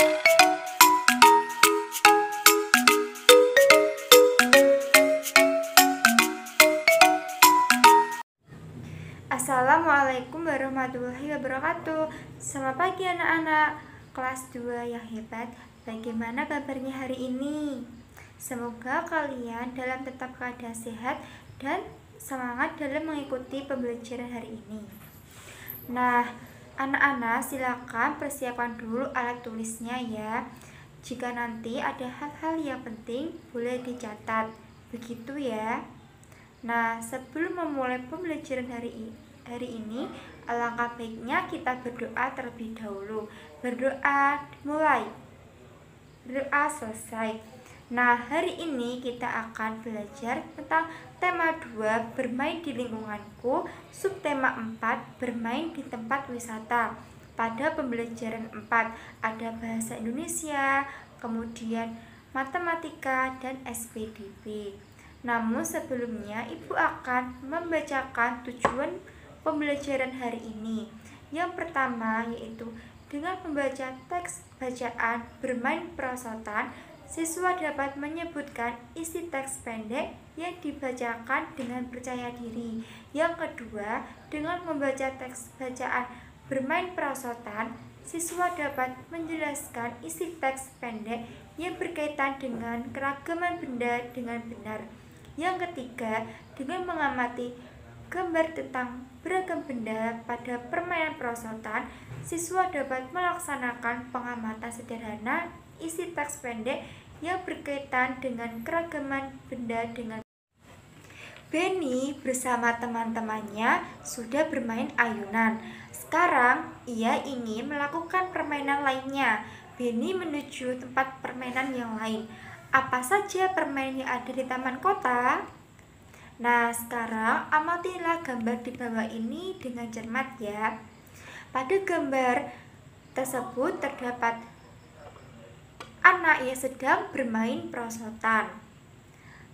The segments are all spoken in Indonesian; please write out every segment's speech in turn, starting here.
Assalamualaikum warahmatullahi wabarakatuh. Selamat pagi anak-anak kelas 2 yang hebat. Bagaimana kabarnya hari ini? Semoga kalian dalam tetap keadaan sehat dan semangat dalam mengikuti pembelajaran hari ini. Nah, anak-anak silakan persiapkan dulu alat tulisnya ya. Jika nanti ada hal-hal yang penting boleh dicatat. Begitu ya. Nah, sebelum memulai pembelajaran hari ini, alangkah baiknya kita berdoa terlebih dahulu. Berdoa mulai, berdoa selesai. Nah, hari ini kita akan belajar tentang tema 2, bermain di lingkunganku, subtema 4, bermain di tempat wisata. Pada pembelajaran 4 ada bahasa Indonesia, kemudian matematika, dan SPDB. Namun sebelumnya Ibu akan membacakan tujuan pembelajaran hari ini. Yang pertama yaitu dengan membaca teks bacaan bermain perosotan, siswa dapat menyebutkan isi teks pendek yang dibacakan dengan percaya diri. Yang kedua, dengan membaca teks bacaan bermain perosotan, siswa dapat menjelaskan isi teks pendek yang berkaitan dengan keragaman benda dengan benar. Yang ketiga, dengan mengamati gambar tentang beragam benda pada permainan perosotan, siswa dapat melaksanakan pengamatan sederhana isi teks pendek yang berkaitan dengan keragaman benda dengan Benny bersama teman-temannya sudah bermain ayunan. Sekarang ia ingin melakukan permainan lainnya. Benny menuju tempat permainan yang lain. Apa saja permainan yang ada di taman kota? Nah, sekarang amatilah gambar di bawah ini dengan cermat ya. Pada gambar tersebut terdapat anak yang sedang bermain perosotan.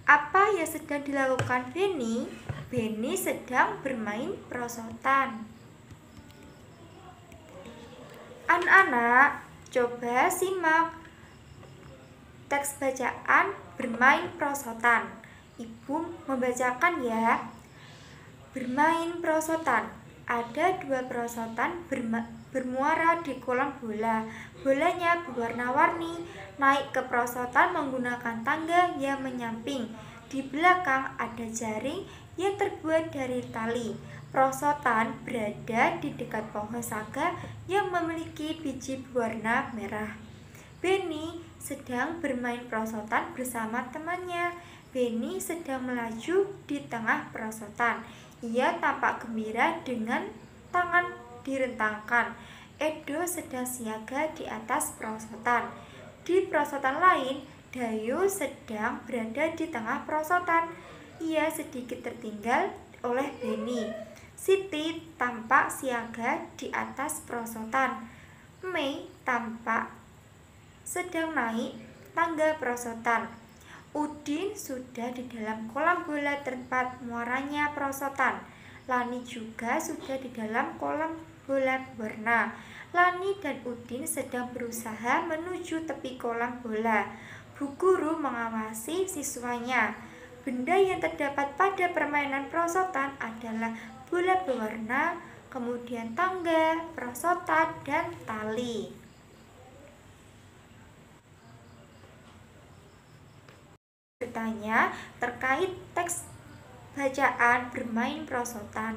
Apa yang sedang dilakukan Benny? Benny sedang bermain perosotan. Anak-anak, coba simak teks bacaan bermain perosotan. Ibu membacakan ya. Bermain perosotan. Ada 2 perosotan bermuara di kolam bola. Bolanya berwarna-warni. Naik ke perosotan menggunakan tangga yang menyamping. Di belakang ada jaring yang terbuat dari tali. Perosotan berada di dekat pohon saga yang memiliki biji berwarna merah. Benny sedang bermain perosotan bersama temannya. Benny sedang melaju di tengah perosotan. Ia tampak gembira dengan tangan direntangkan. Edo sedang siaga di atas perosotan. Di perosotan lain, Dayu sedang berada di tengah perosotan. Ia sedikit tertinggal oleh Benny. Siti tampak siaga di atas perosotan. Mei tampak sedang naik tangga perosotan. Udin sudah di dalam kolam bola tempat muaranya perosotan. Lani juga sudah di dalam kolam bola berwarna. Lani dan Udin sedang berusaha menuju tepi kolam bola. Bu guru mengawasi siswanya. Benda yang terdapat pada permainan perosotan adalah bola berwarna, kemudian tangga, perosotan, dan tali. Bertanya terkait teks bacaan bermain perosotan.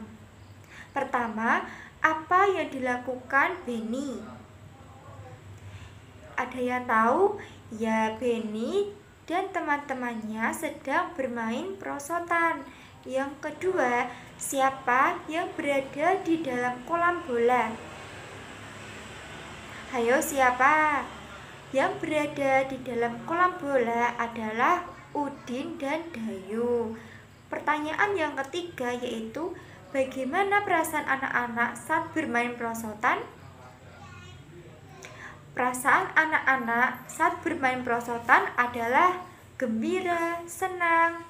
Pertama, apa yang dilakukan Benny? Ada yang tahu? Ya, Benny dan teman-temannya sedang bermain perosotan. Yang kedua, siapa yang berada di dalam kolam bola? Hayo, siapa? Yang berada di dalam kolam bola adalah Udin dan Dayu. Pertanyaan yang ketiga yaitu bagaimana perasaan anak-anak saat bermain perosotan? Perasaan anak-anak saat bermain perosotan adalah gembira, senang.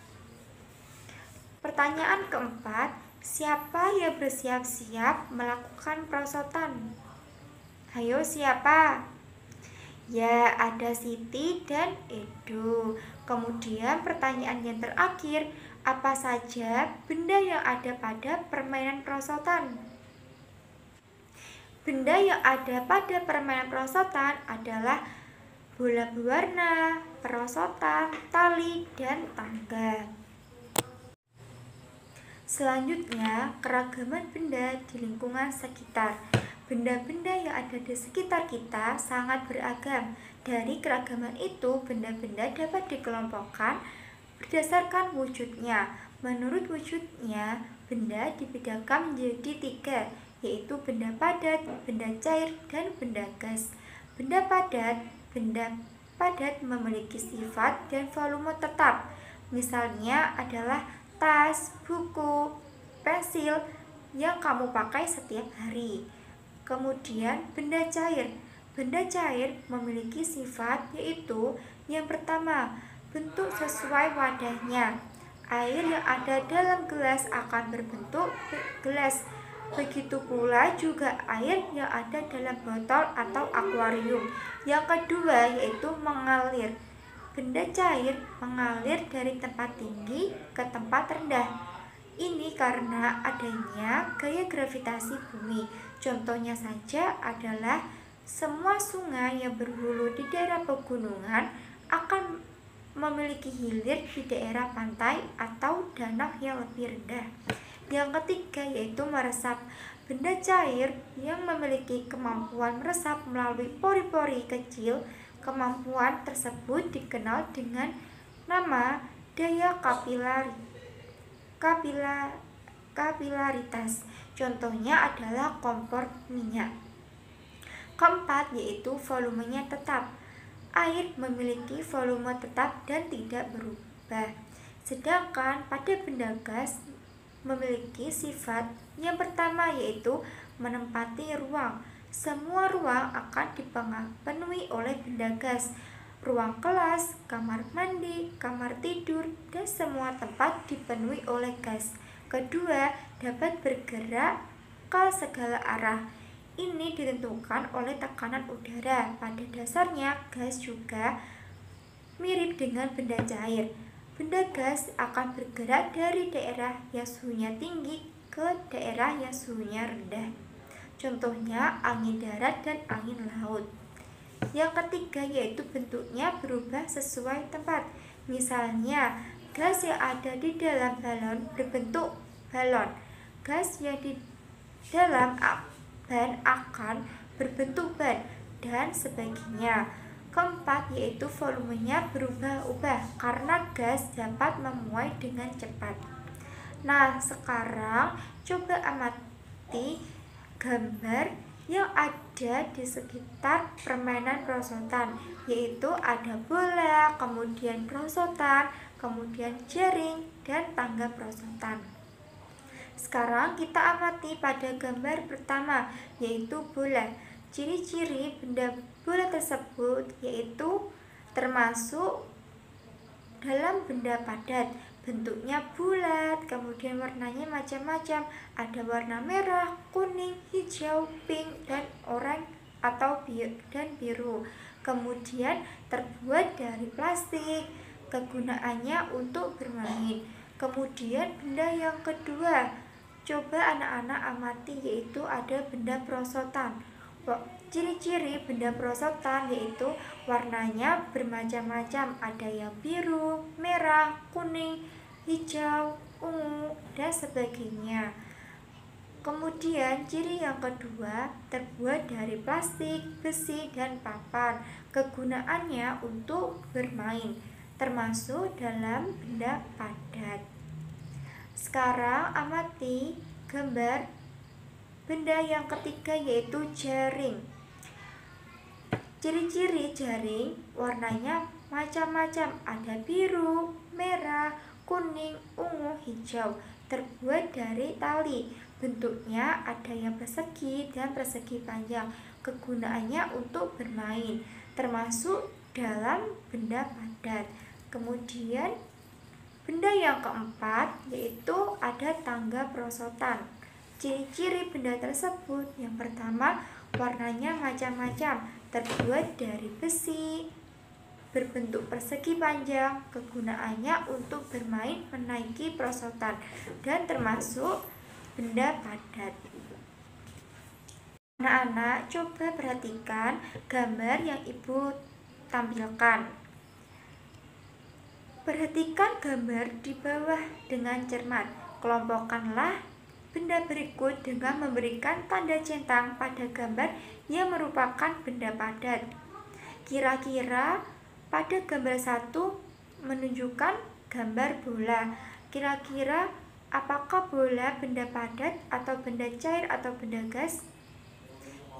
Pertanyaan keempat, siapa yang bersiap-siap melakukan perosotan? Hayo, siapa? Ya, ada Siti dan Edo. Kemudian pertanyaan yang terakhir, apa saja benda yang ada pada permainan perosotan? Benda yang ada pada permainan perosotan adalah bola berwarna, perosotan, tali, dan tangga. Selanjutnya, keragaman benda di lingkungan sekitar. Benda-benda yang ada di sekitar kita sangat beragam. Dari keragaman itu, benda-benda dapat dikelompokkan berdasarkan wujudnya. Menurut wujudnya, benda dibedakan menjadi 3, yaitu benda padat, benda cair, dan benda gas. Benda padat memiliki sifat dan volume tetap. Misalnya adalah tas, buku, pensil yang kamu pakai setiap hari. Kemudian benda cair. Benda cair memiliki sifat yaitu yang pertama, bentuk sesuai wadahnya. Air yang ada dalam gelas akan berbentuk gelas. Begitu pula juga air yang ada dalam botol atau akuarium. Yang kedua yaitu mengalir. Benda cair mengalir dari tempat tinggi ke tempat rendah. Ini karena adanya gaya gravitasi bumi. Contohnya saja adalah semua sungai yang berhulu di daerah pegunungan akan memiliki hilir di daerah pantai atau danau yang lebih rendah. Yang ketiga yaitu meresap. Benda cair yang memiliki kemampuan meresap melalui pori-pori kecil. Kemampuan tersebut dikenal dengan nama daya kapilaritas. Contohnya adalah kompor minyak. Keempat yaitu volumenya tetap. Air memiliki volume tetap dan tidak berubah. Sedangkan pada benda gas memiliki sifat yang pertama yaitu menempati ruang. Semua ruang akan dipenuhi oleh benda gas. Ruang kelas, kamar mandi, kamar tidur, dan semua tempat dipenuhi oleh gas. Kedua, dapat bergerak ke segala arah. Ini ditentukan oleh tekanan udara. Pada dasarnya, gas juga mirip dengan benda cair. Benda gas akan bergerak dari daerah yang suhunya tinggi ke daerah yang suhunya rendah. Contohnya angin darat dan angin laut. Yang ketiga yaitu bentuknya berubah sesuai tempat. Misalnya, gas yang ada di dalam balon berbentuk balon. Gas yang di dalam ban akan berbentuk ban, dan sebagainya. Keempat yaitu volumenya berubah-ubah karena gas dapat memuai dengan cepat. Nah, sekarang coba amati gambar yang ada di sekitar permainan perosotan, yaitu ada bola, kemudian perosotan, kemudian jaring, dan tangga perosotan. Sekarang kita amati pada gambar pertama, yaitu bola. Ciri-ciri benda bola tersebut yaitu termasuk dalam benda padat. Bentuknya bulat, kemudian warnanya macam-macam. Ada warna merah, kuning, hijau, pink, dan oranye atau biru. Kemudian terbuat dari plastik. Kegunaannya untuk bermain. Kemudian benda yang kedua, coba anak-anak amati, yaitu ada benda perosotan. Ciri-ciri benda perosotan yaitu warnanya bermacam-macam, ada yang biru, merah, kuning, hijau, ungu, dan sebagainya. Kemudian ciri yang kedua terbuat dari plastik, besi, dan papan. Kegunaannya untuk bermain, termasuk dalam benda padat. Sekarang amati gambar benda yang ketiga yaitu jaring. Ciri-ciri jaring warnanya macam-macam, ada biru, merah, kuning, ungu, hijau. Terbuat dari tali. Bentuknya ada yang persegi dan persegi panjang. Kegunaannya untuk bermain, termasuk dalam benda padat. Kemudian benda yang keempat yaitu ada tangga perosotan. Ciri-ciri benda tersebut yang pertama, warnanya macam-macam, terbuat dari besi, berbentuk persegi panjang. Kegunaannya untuk bermain menaiki perosotan dan termasuk benda padat. Anak-anak, coba perhatikan gambar yang ibu tampilkan. Perhatikan gambar di bawah dengan cermat. Kelompokkanlah benda berikut dengan memberikan tanda centang pada gambar yang merupakan benda padat. Kira-kira pada gambar 1 menunjukkan gambar bola. Kira-kira apakah bola benda padat atau benda cair atau benda gas?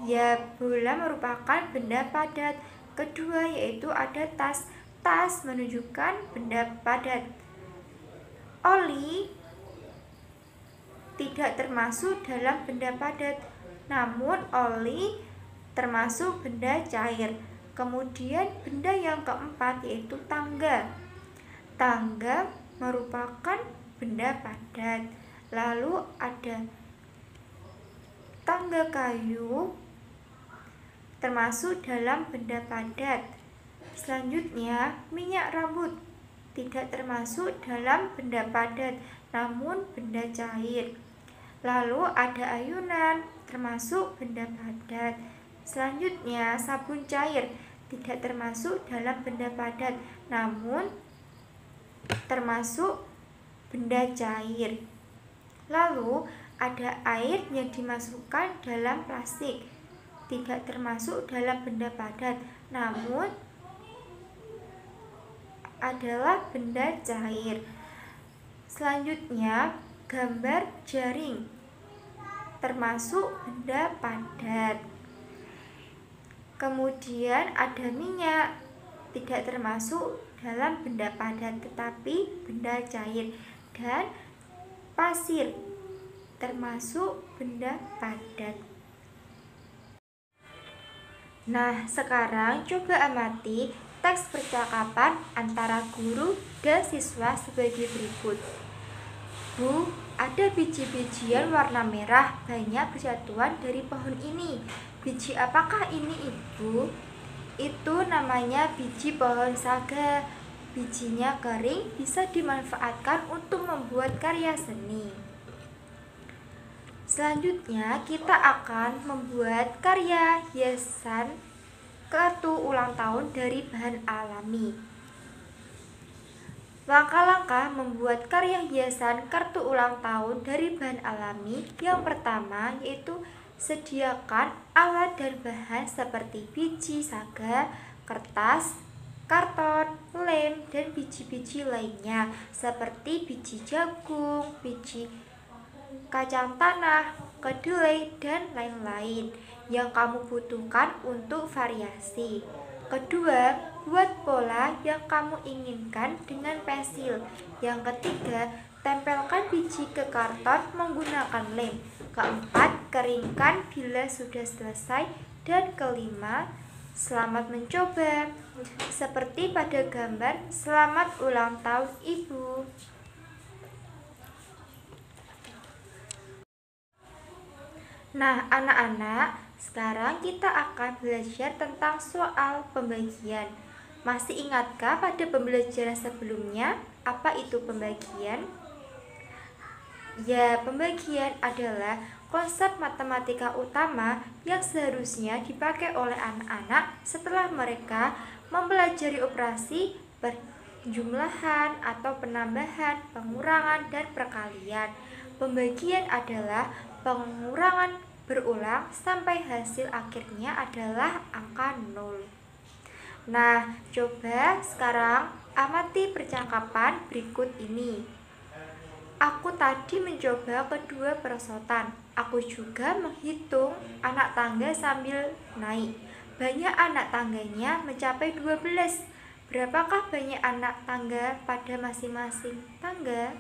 Ya, bola merupakan benda padat. Kedua yaitu ada tas. Tas menunjukkan benda padat. Oli tidak termasuk dalam benda padat, namun oli termasuk benda cair. Kemudian benda yang keempat yaitu tangga. Tangga merupakan benda padat. Lalu ada tangga kayu termasuk dalam benda padat. Selanjutnya, minyak rambut tidak termasuk dalam benda padat, namun benda cair. Lalu ada ayunan termasuk benda padat. Selanjutnya, sabun cair tidak termasuk dalam benda padat, namun termasuk benda cair. Lalu ada air yang dimasukkan dalam plastik, tidak termasuk dalam benda padat, namun adalah benda cair. Selanjutnya, gambar jaring termasuk benda padat. Kemudian ada minyak, tidak termasuk dalam benda padat tetapi benda cair. Dan pasir termasuk benda padat. Nah, sekarang coba amati teks percakapan antara guru dan siswa sebagai berikut. Bu, ada biji-bijian warna merah banyak berjatuhan dari pohon ini. Biji apakah ini, Ibu? Itu namanya biji pohon saga. Bijinya kering, bisa dimanfaatkan untuk membuat karya seni. Selanjutnya kita akan membuat karya hiasan kartu ulang tahun dari bahan alami. Langkah-langkah membuat karya hiasan kartu ulang tahun dari bahan alami. Yang pertama yaitu sediakan alat dan bahan seperti biji saga, kertas, karton, lem, dan biji-biji lainnya seperti biji jagung, biji kacang tanah, kedelai, dan lain-lain yang kamu butuhkan untuk variasi. Kedua, buat pola yang kamu inginkan dengan pensil. Yang ketiga, tempelkan biji ke karton menggunakan lem. Keempat, keringkan bila sudah selesai. Dan kelima, selamat mencoba. Seperti pada gambar, selamat ulang tahun Ibu. Nah, anak-anak, sekarang kita akan belajar tentang soal pembagian. Masih ingatkah pada pembelajaran sebelumnya apa itu pembagian? Ya, pembagian adalah konsep matematika utama yang seharusnya dipakai oleh anak-anak setelah mereka mempelajari operasi penjumlahan atau penambahan, pengurangan, dan perkalian. Pembagian adalah pengurangan berulang sampai hasil akhirnya adalah angka 0. Nah, coba sekarang amati percakapan berikut ini. Aku tadi mencoba kedua perosotan. Aku juga menghitung anak tangga sambil naik. Banyak anak tangganya mencapai 12. Berapakah banyak anak tangga pada masing-masing tangga?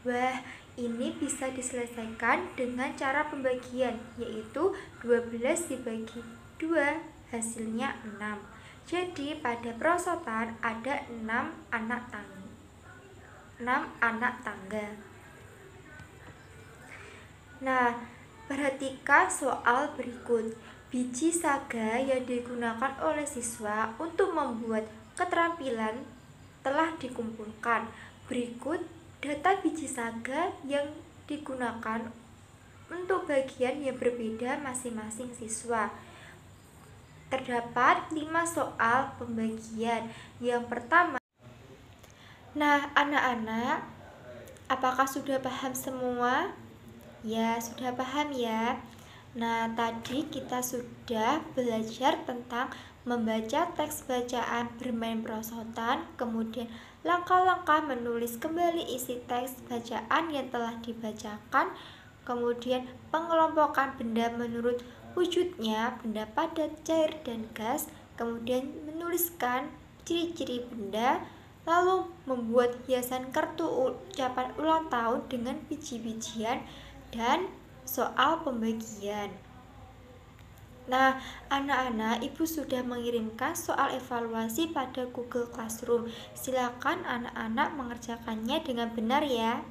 Wah, ini bisa diselesaikan dengan cara pembagian, yaitu 12 dibagi 2, hasilnya 6. Jadi pada perosotan ada 6 anak tangga. Nah, perhatikan soal berikut. biji saga yang digunakan oleh siswa untuk membuat keterampilan telah dikumpulkan. Berikut data biji saga yang digunakan untuk bagian yang berbeda masing-masing siswa. Terdapat 5 soal pembagian. Yang pertama, nah anak-anak, apakah sudah paham semua? Ya, sudah paham ya. Nah, tadi kita sudah belajar tentang membaca teks bacaan, bermain perosotan, kemudian langkah-langkah menulis kembali isi teks bacaan yang telah dibacakan, kemudian pengelompokan benda menurut wujudnya, benda padat, cair, dan gas, kemudian menuliskan ciri-ciri benda, lalu membuat hiasan kartu ucapan ulang tahun dengan biji-bijian, dan soal pembagian. Nah, anak-anak, Ibu sudah mengirimkan soal evaluasi pada Google Classroom. Silakan anak-anak mengerjakannya dengan benar ya.